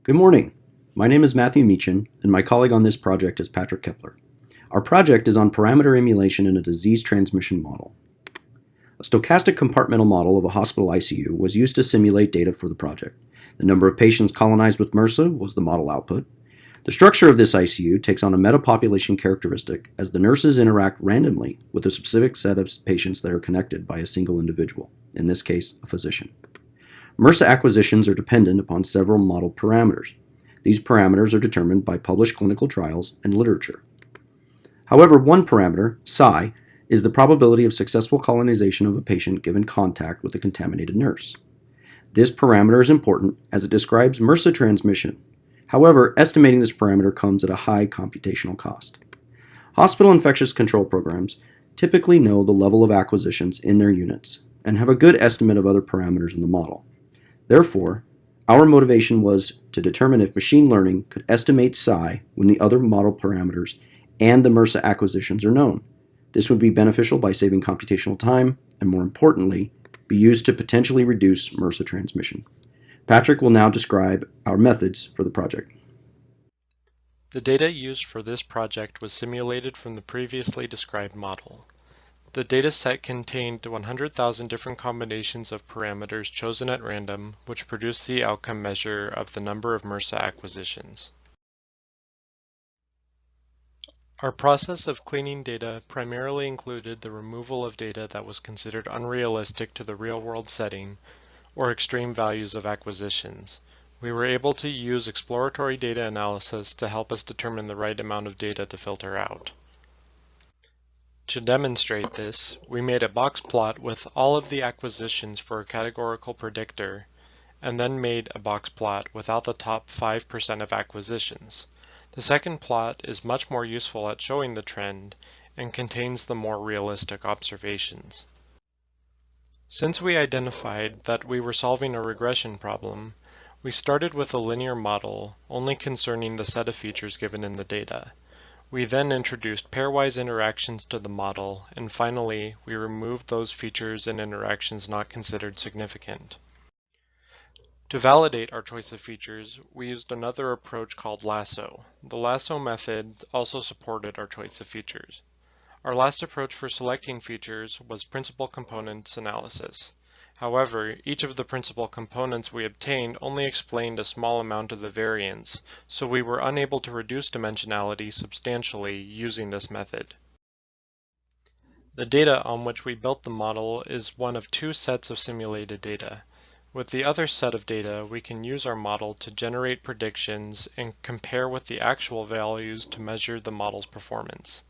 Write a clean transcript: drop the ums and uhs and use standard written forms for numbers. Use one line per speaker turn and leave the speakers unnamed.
Good morning. My name is Matthew Meechin, and my colleague on this project is Patrick Kepler. Our project is on parameter emulation in a disease transmission model. A stochastic compartmental model of a hospital ICU was used to simulate data for the project. The number of patients colonized with MRSA was the model output. The structure of this ICU takes on a metapopulation characteristic as the nurses interact randomly with a specific set of patients that are connected by a single individual, in this case, a physician. MRSA acquisitions are dependent upon several model parameters. These parameters are determined by published clinical trials and literature. However, one parameter, psi, is the probability of successful colonization of a patient given contact with a contaminated nurse. This parameter is important as it describes MRSA transmission. However, estimating this parameter comes at a high computational cost. Hospital infectious control programs typically know the level of acquisitions in their units and have a good estimate of other parameters in the model. Therefore, our motivation was to determine if machine learning could estimate psi when the other model parameters and the MRSA acquisitions are known. This would be beneficial by saving computational time and, more importantly, be used to potentially reduce MRSA transmission. Patrick will now describe our methods for the project.
The data used for this project was simulated from the previously described model. The dataset contained 100,000 different combinations of parameters chosen at random, which produced the outcome measure of the number of MRSA acquisitions. Our process of cleaning data primarily included the removal of data that was considered unrealistic to the real-world setting or extreme values of acquisitions. We were able to use exploratory data analysis to help us determine the right amount of data to filter out. To demonstrate this, we made a box plot with all of the acquisitions for a categorical predictor, and then made a box plot without the top 5% of acquisitions. The second plot is much more useful at showing the trend and contains the more realistic observations. Since we identified that we were solving a regression problem, we started with a linear model only concerning the set of features given in the data. We then introduced pairwise interactions to the model, and finally, we removed those features and interactions not considered significant. To validate our choice of features, we used another approach called lasso. The lasso method also supported our choice of features. Our last approach for selecting features was principal components analysis. However, each of the principal components we obtained only explained a small amount of the variance, so we were unable to reduce dimensionality substantially using this method. The data on which we built the model is one of two sets of simulated data. With the other set of data, we can use our model to generate predictions and compare with the actual values to measure the model's performance.